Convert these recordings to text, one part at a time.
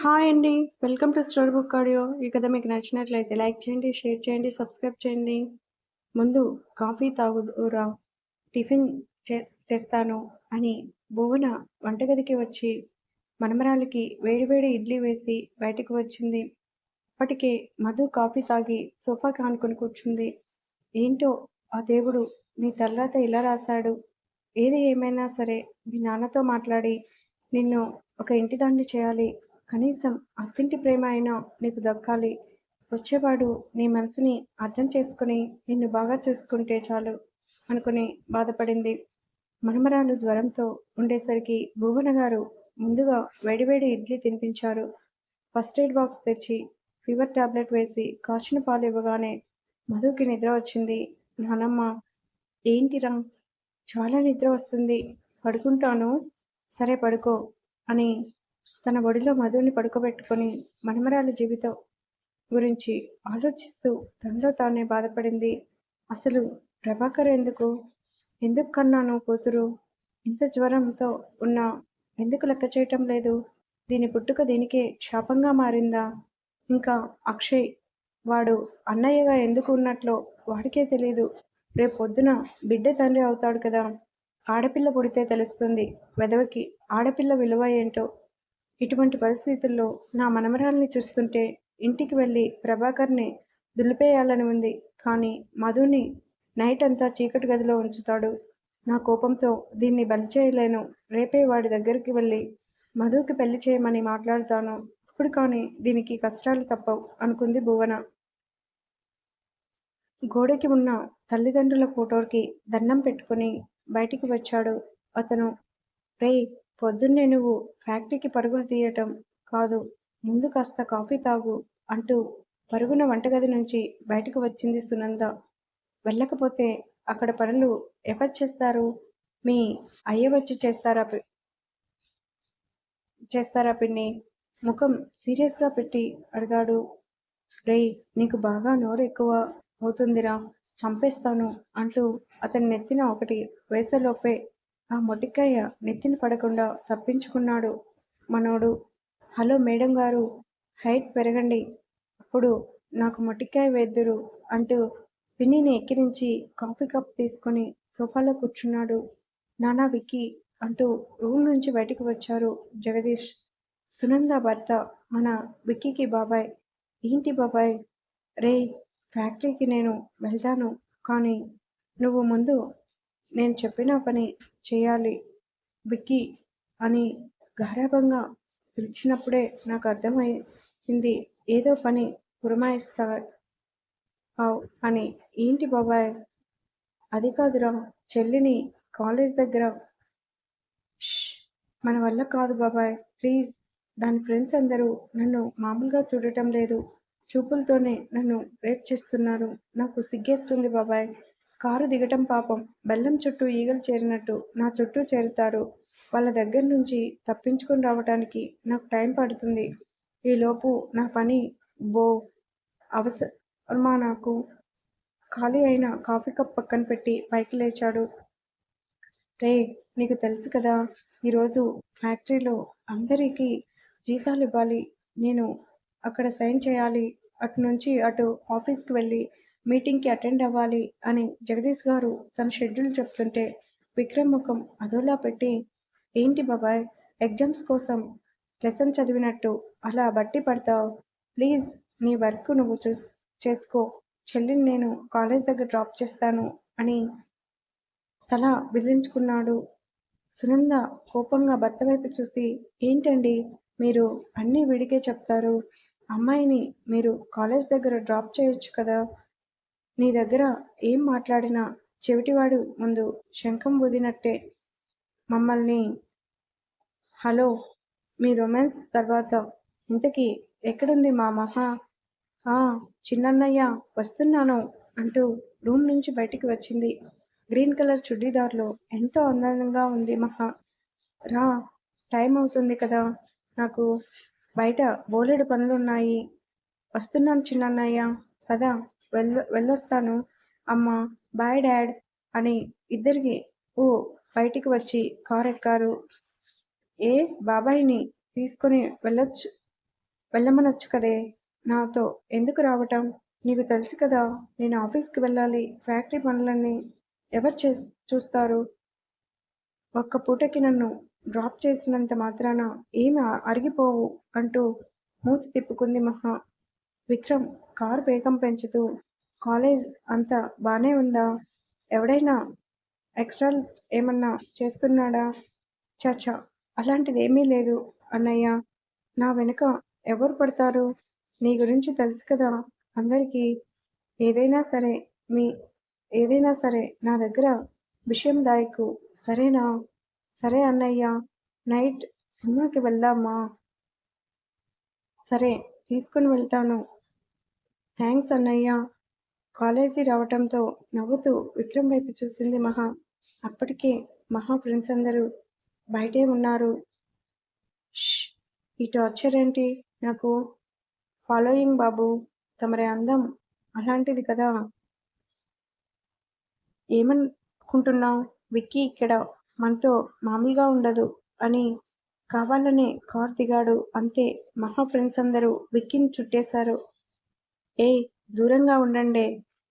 Hi అండి. Welcome to story book audio. ఈ కథ మీకు నచ్చినట్లయితే లైక్ చేయండి, షేర్ చేయండి, సబ్స్క్రైబ్ చేయండి. ముందు కాఫీ తాగుదురా, టిఫిన్ చే తెస్తాను అని భువన వంటగదికి వచ్చి మనమరాలికి వేడివేడి ఇడ్లీ వేసి బయటికి వచ్చింది. అప్పటికే మధు కాఫీ తాగి సోఫాకి ఆనుకొని కూర్చుంది. ఏంటో ఆ దేవుడు నీ తర్వాత ఇలా రాశాడు. ఏది ఏమైనా సరే మీ నాన్నతో మాట్లాడి నిన్ను ఒక ఇంటిదాన్ని చేయాలి. కనీసం అత్తింటి ప్రేమ అయినా నీకు దక్కాలి. వచ్చేవాడు నీ మనసుని అర్థం చేసుకుని నిన్ను బాగా చూసుకుంటే చాలు అనుకుని బాధపడింది. మనమరాలు జ్వరంతో ఉండేసరికి భువన గారు ముందుగా వేడివేడి ఇడ్లీ తినిపించారు. ఫస్ట్ ఎయిడ్ బాక్స్ తెచ్చి ఫీవర్ టాబ్లెట్ వేసి కాచిన పాలు ఇవ్వగానే మధుకి నిద్ర వచ్చింది. నానమ్మ, ఏంటిరా, చాలా నిద్ర వస్తుంది, పడుకుంటాను. సరే పడుకో అని తన ఒడిలో మధుని పడుకోబెట్టుకొని మనమరాలి జీవితం గురించి ఆలోచిస్తూ తనలో తానే బాధపడింది. అసలు ప్రభాకర్ ఎందుకు కన్నాను కూతురు? ఇంత జ్వరంతో ఉన్నా ఎందుకు లెక్క చేయటం లేదు? దీని పుట్టుక దీనికే శాపంగా మారిందా? ఇంకా అక్షయ్, వాడు అన్నయ్యగా ఎందుకు ఉన్నట్లో వాడికే తెలీదు. రేపొద్దున బిడ్డ తండ్రి అవుతాడు కదా. ఆడపిల్ల పుడితే తెలుస్తుంది వెధవకి ఆడపిల్ల విలువ ఏంటో. ఇటువంటి పరిస్థితుల్లో నా మనమరాల్ని చూస్తుంటే ఇంటికి వెళ్ళి ప్రభాకర్ని దులిపేయాలని ఉంది. కానీ మధుని నైట్ అంతా చీకటి గదిలో ఉంచుతాడు. నా కోపంతో దీన్ని బలి చేయలేను. రేపే వాడి దగ్గరికి వెళ్ళి మధుకి పెళ్లి చేయమని మాట్లాడుతాను. ఇప్పుడు కానీ దీనికి కష్టాలు తప్పవు అనుకుంది భువన. గోడకి ఉన్న తల్లిదండ్రుల ఫోటోకి దండం పెట్టుకుని బయటికి వచ్చాడు అతను. రేయ్, పొద్దున్నే నువ్వు ఫ్యాక్టరీకి పరుగులు తీయటం కాదు, ముందు కాస్త కాఫీ తాగు అంటూ పరుగున వంటగది నుంచి బయటకు వచ్చింది సునంద. వెళ్ళకపోతే అక్కడ పనులు ఎవరు చేస్తారు? మీ అయ్య వచ్చి చేస్తారా పిన్ని? ముఖం సీరియస్గా పెట్టి అడిగాడు. రేయ్, నీకు బాగా నోరు ఎక్కువ అవుతుందిరా, చంపేస్తాను అంటూ అతని నెత్తిన ఒకటి వేసేలోపే ఆ మొటికాయ నెత్తిన పడకుండా తప్పించుకున్నాడు మనోడు. హలో మేడం గారు, హైట్ పెరగండి, అప్పుడు నాకు మొటికాయ వేద్దురు అంటూ పిన్నిని ఎక్కిరించి కాఫీ కప్ తీసుకొని సోఫాలో కూర్చున్నాడు. నానా విక్కీ అంటూ రూమ్ నుంచి బయటికి వచ్చారు జగదీష్. సునంద భర్త మన విక్కీకి బాబాయ్. ఏంటి బాబాయ్? రే, ఫ్యాక్టరీకి నేను వెళ్తాను, కానీ నువ్వు ముందు నేను చెప్పిన పని చేయాలి విక్కీ అని గారాబంగా పిలిచినప్పుడే నాకు అర్థమైంది ఏదో పని పురమాయిస్తావు అని. ఏంటి బాబాయ్? అది కాదురా, చెల్లిని కాలేజ్ దగ్గర. మన వల్ల కాదు బాబాయ్, ప్లీజ్. దాని ఫ్రెండ్స్ అందరూ నన్ను మామూలుగా చూడటం లేదు, చూపులతోనే నన్ను రేప్ చేస్తున్నారు. నాకు సిగ్గేస్తుంది బాబాయ్. కారు దిగటం పాపం. బెల్లం చుట్టూ ఈగలు చేరినట్టు నా చుట్టూ చేరుతారు. వాళ్ళ దగ్గర నుంచి తప్పించుకొని రావటానికి నాకు టైం పడుతుంది. ఈలోపు నా పని బో అవసరమా నాకు? ఖాళీ అయిన కాఫీ కప్ పక్కన పెట్టి పైకి లేచాడు. రే, నీకు తెలుసు కదా, ఈరోజు ఫ్యాక్టరీలో అందరికీ జీతాలు ఇవ్వాలి. నేను అక్కడ సైన్ చేయాలి, అటు నుంచి అటు ఆఫీస్కి వెళ్ళి మీటింగ్కి అటెండ్ అవ్వాలి అని జగదీష్ గారు తన షెడ్యూల్ చెప్తుంటే విక్రమ్ ముఖం అదోలా పెట్టి, ఏంటి బాబాయ్, ఎగ్జామ్స్ కోసం లెసన్ చదివినట్టు అలా బట్టి పడతావు? ప్లీజ్, నీ వర్క్ నువ్వు చేసుకో. చెల్లిని నేను కాలేజ్ దగ్గర డ్రాప్ చేస్తాను అని తల విదిలించుకున్నాడు. సునంద కోపంగా భర్త వైపు చూసి, ఏంటండి మీరు అన్నీ వీడికే చెప్తారు? అమ్మాయిని మీరు కాలేజ్ దగ్గర డ్రాప్ చేయొచ్చు కదా. నీ దగ్గర ఏం మాట్లాడినా చెవిటివాడు ముందు శంఖం ఊదినట్టే. మమ్మల్ని హలో, మీ రొమాన్స్ తర్వాత ఇంతకీ ఎక్కడుంది మా మహా? ఆ, చిన్నన్నయ్య వస్తున్నాను అంటూ రూమ్ నుంచి బయటికి వచ్చింది. గ్రీన్ కలర్ చుడీదార్లో ఎంతో అందంగా ఉంది మహా. రా, టైం అవుతుంది కదా, నాకు బయట బోలెడు పనులున్నాయి. వస్తున్నాను చిన్నన్నయ్య, కదా, వెళ్ళొస్తాను. అమ్మ, బాయ్ డాడ్ అని ఇద్దరికి బయటికి వచ్చి కారు ఎక్కారు. ఏ బాబాయిని తీసుకొని వెళ్ళొచ్చు వెళ్ళమనొచ్చు కదే! నాతో ఎందుకు రావటం? నీకు తెలుసు కదా! నేను ఆఫీస్‌కి వెళ్ళాలి. ఫ్యాక్టరీ పనులన్నీ ఎవరు చూస్తారు? ఒక్క పూటకి నన్ను డ్రాప్ చేసినంత మాత్రాన ఏమి అరిగిపోవు అంటూ మూతి తిప్పుకుంది మహా. విక్రమ్ కారు వేగం పెంచుతూ కాలేజ్ అంతా బానే ఉందా? ఎవడైనా ఎక్స్ట్రాలు ఏమన్నా చేస్తున్నాడా? ఛ! అలాంటిదేమీ లేదు అన్నయ్య. నా వెనుక ఎవరు పడతారు? నీ గురించి తెలుసు కదా అందరికీ. ఏదైనా సరే మీ ఏదైనా సరే నా దగ్గర విషయం దాయకు సరేనా? సరే అన్నయ్య. నైట్ సినిమాకి వెళ్దామా? సరే తీసుకుని వెళ్తాను. థాంక్స్ అన్నయ్య. కాలేజీ రావటంతో నవ్వుతూ విక్రమ్ వైపు చూసింది మహా. అప్పటికే మహా ఫ్రెండ్స్ అందరూ బయటే ఉన్నారు. ష్! ఈ టార్చర్ ఏంటి నాకు? ఫాలోయింగ్ బాబూ! తమరి అందం అలాంటిది కదా! ఏమనుకుంటున్నావ్? విక్కీ ఇక్కడ మనతో మామూలుగా ఉండదు అని కావాలనే కారు దిగాడు అంతే. మహా ఫ్రెండ్స్ అందరూ విక్కీని చుట్టేశారు. ఏయ్! దూరంగా ఉండండే.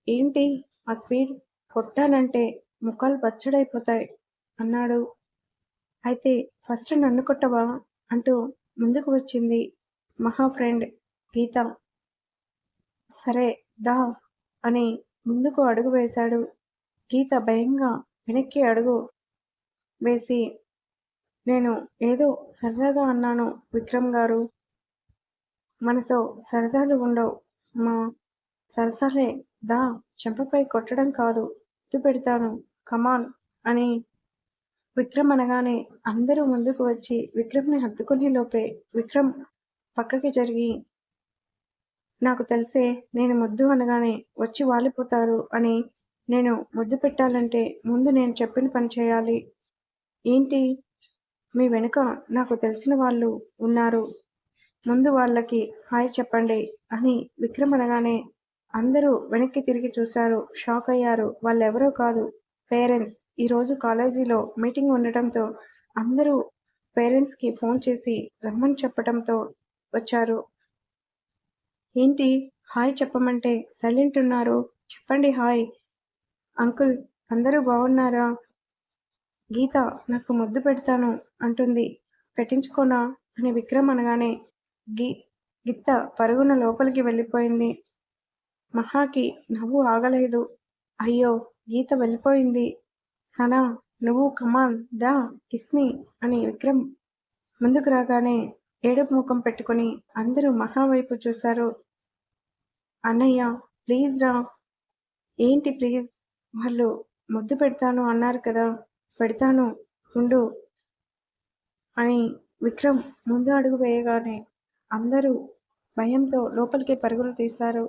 ఏంటి ఆ స్పీడ్? కొట్టానంటే ముఖాలు పచ్చడైపోతాయి అన్నాడు. అయితే ఫస్ట్ నన్ను కొట్టవా? అంటూ ముందుకు వచ్చింది మహా ఫ్రెండ్ గీత. సరే దా అని ముందుకు అడుగు వేశాడు. గీత భయంగా వెనక్కి అడుగు వేసి నేను ఏదో సరదాగా అన్నాను విక్రమ్ గారు. మనతో సరదాలు ఉండవు. మా సరసాలే దా చెంపపై కొట్టడం కాదు. ముద్దు పెడతాను కమాన్ అని విక్రమ్ అనగానే అందరూ ముందుకు వచ్చి విక్రమ్ని హత్తుకునే లోపే విక్రమ్ పక్కకి జరిగి నాకు తెలిసే నేను ముద్దు అనగానే వచ్చి వాలిపోతారు అని. నేను ముద్దు పెట్టాలంటే ముందు నేను చెప్పిన పని చేయాలి. ఏంటి? మీ వెనుక నాకు తెలిసిన వాళ్ళు ఉన్నారు. ముందు వాళ్ళకి హాయ్ చెప్పండి అని విక్రమ్ అనగానే అందరూ వెనక్కి తిరిగి చూశారు. షాక్ అయ్యారు. వాళ్ళెవరో కాదు పేరెంట్స్. ఈరోజు కాలేజీలో మీటింగ్ ఉండటంతో అందరూ పేరెంట్స్కి ఫోన్ చేసి రమ్మని చెప్పటంతో వచ్చారు. ఏంటి హాయ్ చెప్పమంటే సైలెంట్ ఉన్నారు? చెప్పండి హాయ్. అంకుల్ అందరూ బాగున్నారా? గీత నాకు ముద్దు పెడతాను అంటుంది. పెట్టించుకోనా అని విక్రమ్ అనగానే గిత్త పరుగున లోపలికి వెళ్ళిపోయింది. మహాకి నవ్వు ఆగలేదు. అయ్యో గీత వెళ్ళిపోయింది. సనా నువ్వు కమాన్ దా కిస్ మీ అని విక్రమ్ ముందుకు రాగానే ఏడుపు ముఖం పెట్టుకుని అందరూ మహా వైపు చూశారు. అన్నయ్య ప్లీజ్ రా. ఏంటి ప్లీజ్? వాళ్ళు ముద్దు పెడతాను అన్నారు కదా! పెడతాను ఉండు అని విక్రమ్ ముందు అడుగు వేయగానే అందరూ భయంతో లోపలికి పరుగులు తీశారు.